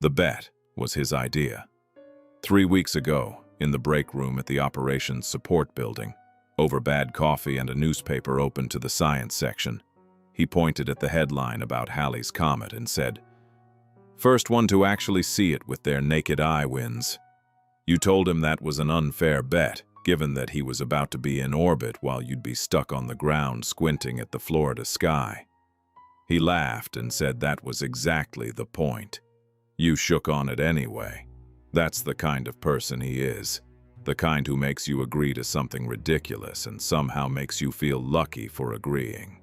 The bet was his idea. 3 weeks ago, in the break room at the Operations Support Building, over bad coffee and a newspaper open to the science section, he pointed at the headline about Halley's Comet and said, "First one to actually see it with their naked eye wins." You told him that was an unfair bet, given that he was about to be in orbit while you'd be stuck on the ground squinting at the Florida sky. He laughed and said that was exactly the point. You shook on it anyway. That's the kind of person he is. The kind who makes you agree to something ridiculous and somehow makes you feel lucky for agreeing.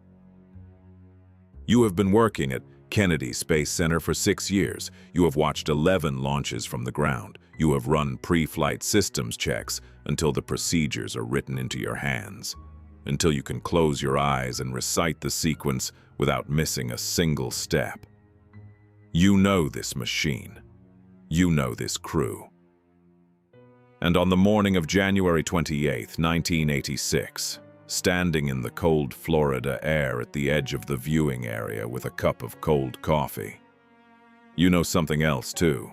You have been working at Kennedy Space Center for 6 years. You have watched 11 launches from the ground. You have run pre-flight systems checks until the procedures are written into your hands, until you can close your eyes and recite the sequence without missing a single step. You know this machine. You know this crew. And on the morning of January 28, 1986, standing in the cold Florida air at the edge of the viewing area with a cup of cold coffee, you know something else too.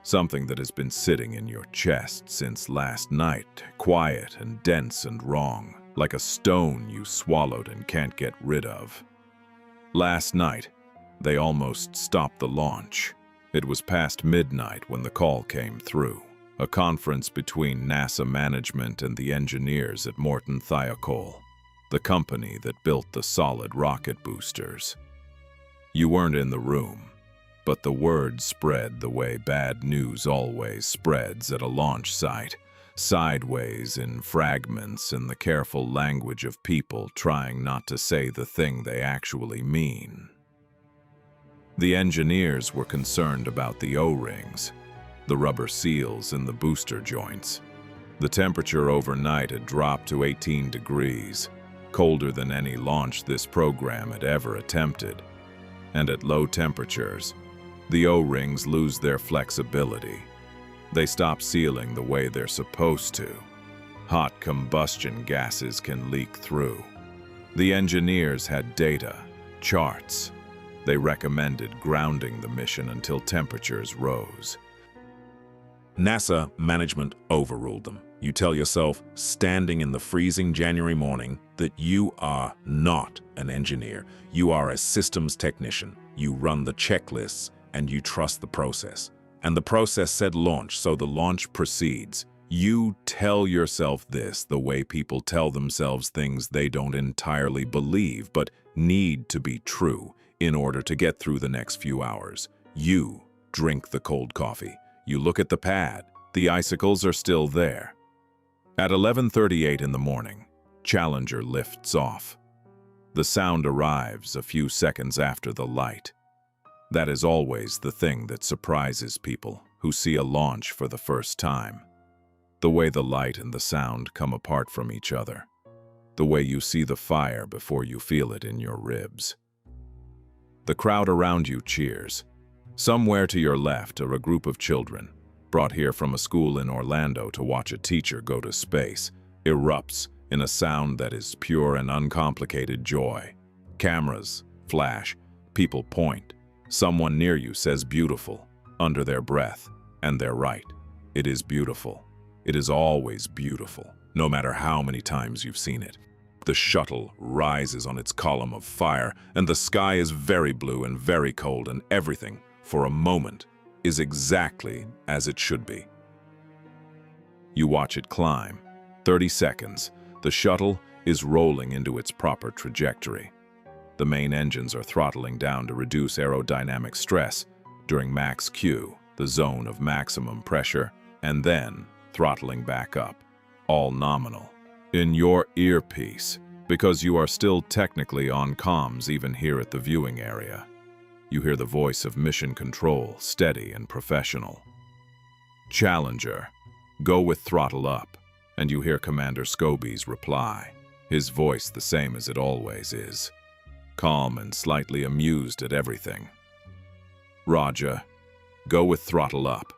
Something that has been sitting in your chest since last night, quiet and dense and wrong, like a stone you swallowed and can't get rid of. Last night, they almost stopped the launch. It was past midnight when the call came through, a conference between NASA management and the engineers at Morton Thiokol, the company that built the solid rocket boosters. You weren't in the room, but the word spread the way bad news always spreads at a launch site, sideways in fragments in the careful language of people trying not to say the thing they actually mean. The engineers were concerned about the O-rings, the rubber seals in the booster joints. The temperature overnight had dropped to 18 degrees, colder than any launch this program had ever attempted. And at low temperatures, the O-rings lose their flexibility. They stop sealing the way they're supposed to. Hot combustion gases can leak through. The engineers had data, charts. They recommended grounding the mission until temperatures rose. NASA management overruled them. You tell yourself, standing in the freezing January morning, that you are not an engineer. You are a systems technician. You run the checklists and you trust the process. And the process said launch, so the launch proceeds. You tell yourself this the way people tell themselves things they don't entirely believe but need to be true in order to get through the next few hours. You drink the cold coffee. You look at the pad. The icicles are still there. At 11:38 in the morning, Challenger lifts off. The sound arrives a few seconds after the light. That is always the thing that surprises people who see a launch for the first time. The way the light and the sound come apart from each other. The way you see the fire before you feel it in your ribs. The crowd around you cheers. Somewhere to your left are a group of children, brought here from a school in Orlando to watch a teacher go to space, erupts in a sound that is pure and uncomplicated joy. Cameras flash, people point. Someone near you says beautiful, under their breath, and they're right. It is beautiful. It is always beautiful, no matter how many times you've seen it. The shuttle rises on its column of fire, and the sky is very blue and very cold, and everything, for a moment, is exactly as it should be. You watch it climb. 30 seconds. The shuttle is rolling into its proper trajectory. The main engines are throttling down to reduce aerodynamic stress during max Q, the zone of maximum pressure, and then throttling back up, all nominal. In your earpiece, because you are still technically on comms even here at the viewing area. You hear the voice of Mission Control, steady and professional. Challenger, go with throttle up, and you hear Commander Scobie's reply, his voice the same as it always is, calm and slightly amused at everything. Roger, go with throttle up,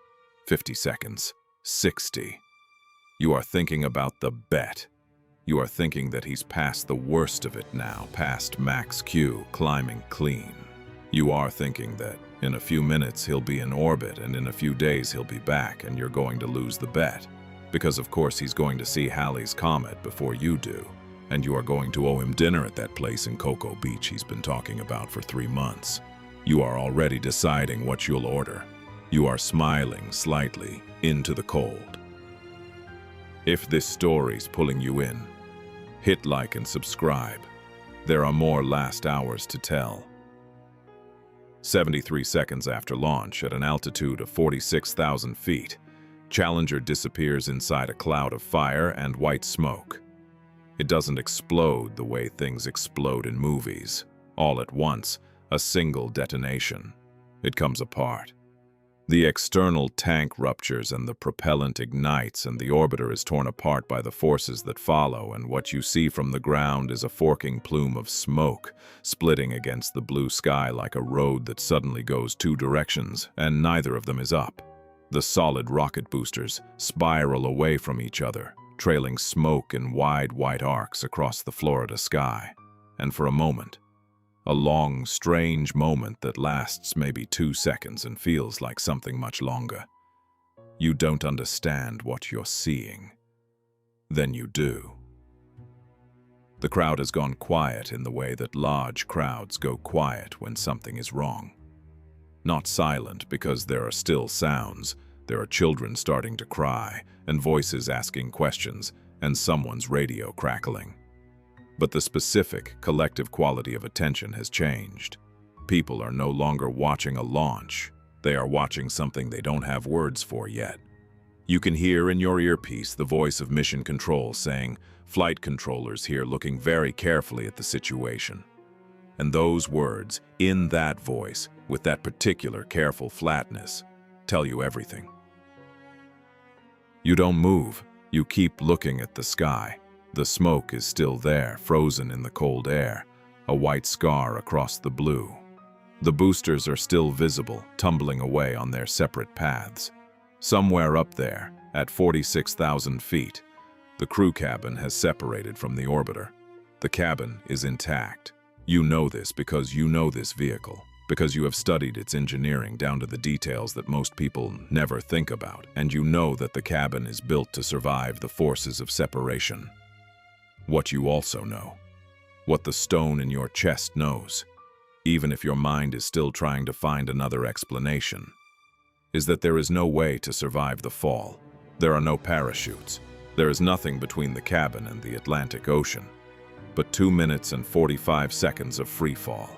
50 seconds, 60. You are thinking about the bet. You are thinking that he's past the worst of it now, past max Q, climbing clean. You are thinking that In a few minutes, he'll be in orbit, and in a few days, he'll be back, and you're going to lose the bet. Because of course he's going to see Halley's Comet before you do, and you are going to owe him dinner at that place in Cocoa Beach he's been talking about for 3 months. You are already deciding what you'll order. You are smiling slightly into the cold. If this story's pulling you in, hit like and subscribe. There are more last hours to tell. 73 seconds after launch, at an altitude of 46,000 feet, Challenger disappears inside a cloud of fire and white smoke. It doesn't explode the way things explode in movies. All at once, a single detonation. It comes apart. The external tank ruptures and the propellant ignites, and the orbiter is torn apart by the forces that follow, and what you see from the ground is a forking plume of smoke, splitting against the blue sky like a road that suddenly goes 2 directions, and neither of them is up. The solid rocket boosters spiral away from each other, trailing smoke in wide white arcs across the Florida sky. And for a moment, a long, strange moment that lasts maybe 2 seconds and feels like something much longer, you don't understand what you're seeing. Then you do. The crowd has gone quiet in the way that large crowds go quiet when something is wrong. Not silent because there are still sounds. There are children starting to cry, and voices asking questions, and someone's radio crackling. But the specific, collective quality of attention has changed. People are no longer watching a launch. They are watching something they don't have words for yet. You can hear in your earpiece the voice of Mission Control saying, "Flight controllers here looking very carefully at the situation." And those words, in that voice, with that particular careful flatness, tell you everything. You don't move. You keep looking at the sky. The smoke is still there, frozen in the cold air, a white scar across the blue. The boosters are still visible, tumbling away on their separate paths. Somewhere up there, at 46,000 feet, the crew cabin has separated from the orbiter. The cabin is intact. You know this because you know this vehicle, because you have studied its engineering down to the details that most people never think about, and you know that the cabin is built to survive the forces of separation. What you also know, what the stone in your chest knows, even if your mind is still trying to find another explanation, is that there is no way to survive the fall. There are no parachutes. There is nothing between the cabin and the Atlantic Ocean, but 2 minutes and 45 seconds of free fall.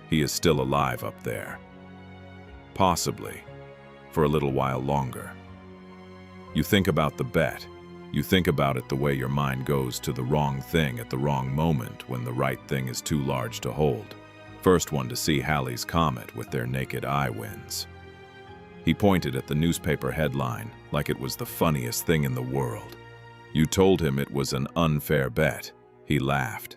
He is still alive up there. Possibly for a little while longer. You think about the bet. You think about it the way your mind goes to the wrong thing at the wrong moment when the right thing is too large to hold. First one to see Halley's Comet with their naked eye wins. He pointed at the newspaper headline like it was the funniest thing in the world. You told him it was an unfair bet. He laughed.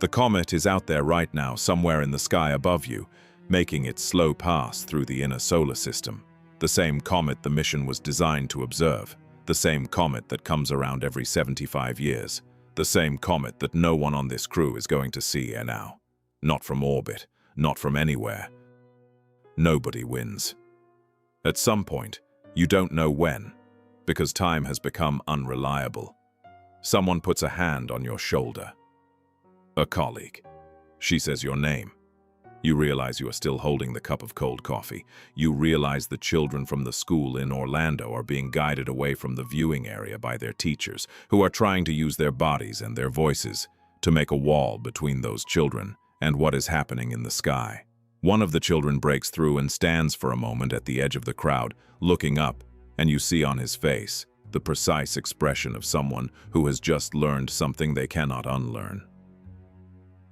The comet is out there right now, somewhere in the sky above you, making its slow pass through the inner solar system. The same comet the mission was designed to observe. The same comet that comes around every 75 years. The same comet that no one on this crew is going to see now. Not from orbit, not from anywhere. Nobody wins. At some point, you don't know when, because time has become unreliable. Someone puts a hand on your shoulder. A colleague. She says your name. You realize you are still holding the cup of cold coffee. You realize the children from the school in Orlando are being guided away from the viewing area by their teachers, who are trying to use their bodies and their voices to make a wall between those children and what is happening in the sky. One of the children breaks through and stands for a moment at the edge of the crowd, looking up, and you see on his face the precise expression of someone who has just learned something they cannot unlearn.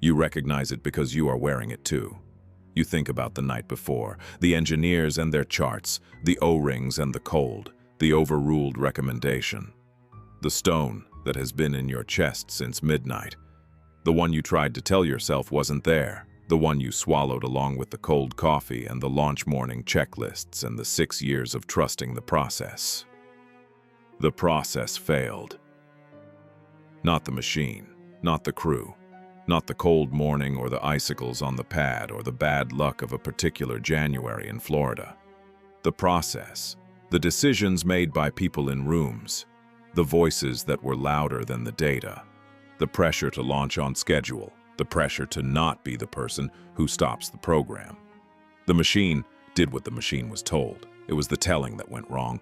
You recognize it because you are wearing it too. You think about the night before, the engineers and their charts, the O-rings and the cold, the overruled recommendation. The stone that has been in your chest since midnight. The one you tried to tell yourself wasn't there. The one you swallowed along with the cold coffee and the launch morning checklists and the 6 years of trusting the process. The process failed. Not the machine, not the crew. Not the cold morning or the icicles on the pad or the bad luck of a particular January in Florida. The process, the decisions made by people in rooms, the voices that were louder than the data, the pressure to launch on schedule, the pressure to not be the person who stops the program. The machine did what the machine was told. It was the telling that went wrong.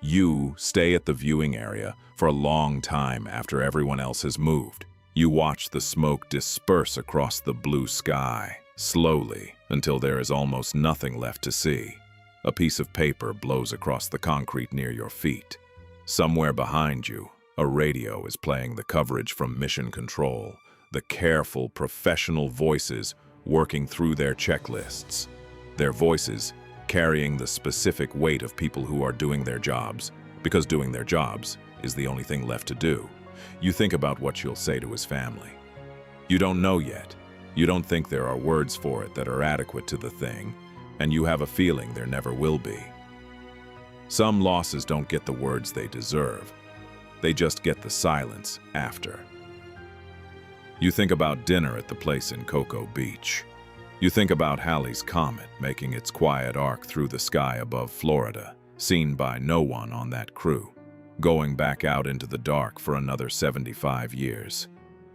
You stay at the viewing area for a long time after everyone else has moved. You watch the smoke disperse across the blue sky, slowly, until there is almost nothing left to see. A piece of paper blows across the concrete near your feet. Somewhere behind you, a radio is playing the coverage from Mission Control, the careful, professional voices working through their checklists. Their voices carrying the specific weight of people who are doing their jobs, because doing their jobs is the only thing left to do. You think about what you'll say to his family. You don't know yet. You don't think there are words for it that are adequate to the thing, and you have a feeling there never will be. Some losses don't get the words they deserve. They just get the silence after. You think about dinner at the place in Cocoa Beach. You think about Halley's Comet making its quiet arc through the sky above Florida, seen by no one on that crew, going back out into the dark for another 75 years.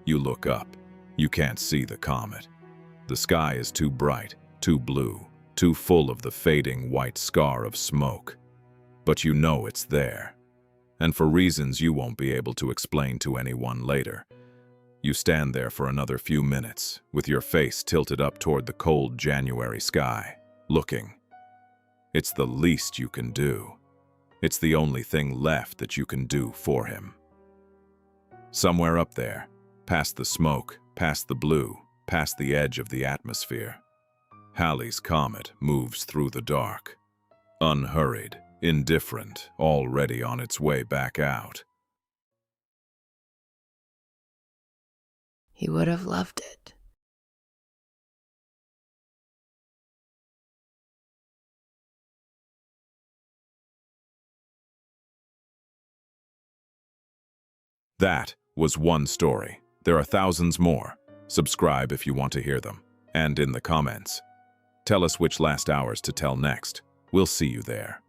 You look up. You can't see the comet. The sky is too bright, too blue, too full of the fading white scar of smoke. But you know it's there. And for reasons you won't be able to explain to anyone later, you stand there for another few minutes, with your face tilted up toward the cold January sky, looking. It's the least you can do. It's the only thing left that you can do for him. Somewhere up there, past the smoke, past the blue, past the edge of the atmosphere, Halley's Comet moves through the dark, unhurried, indifferent, already on its way back out. He would have loved it. That was one story. There are thousands more. Subscribe if you want to hear them. And in the comments, tell us which last hours to tell next. We'll see you there.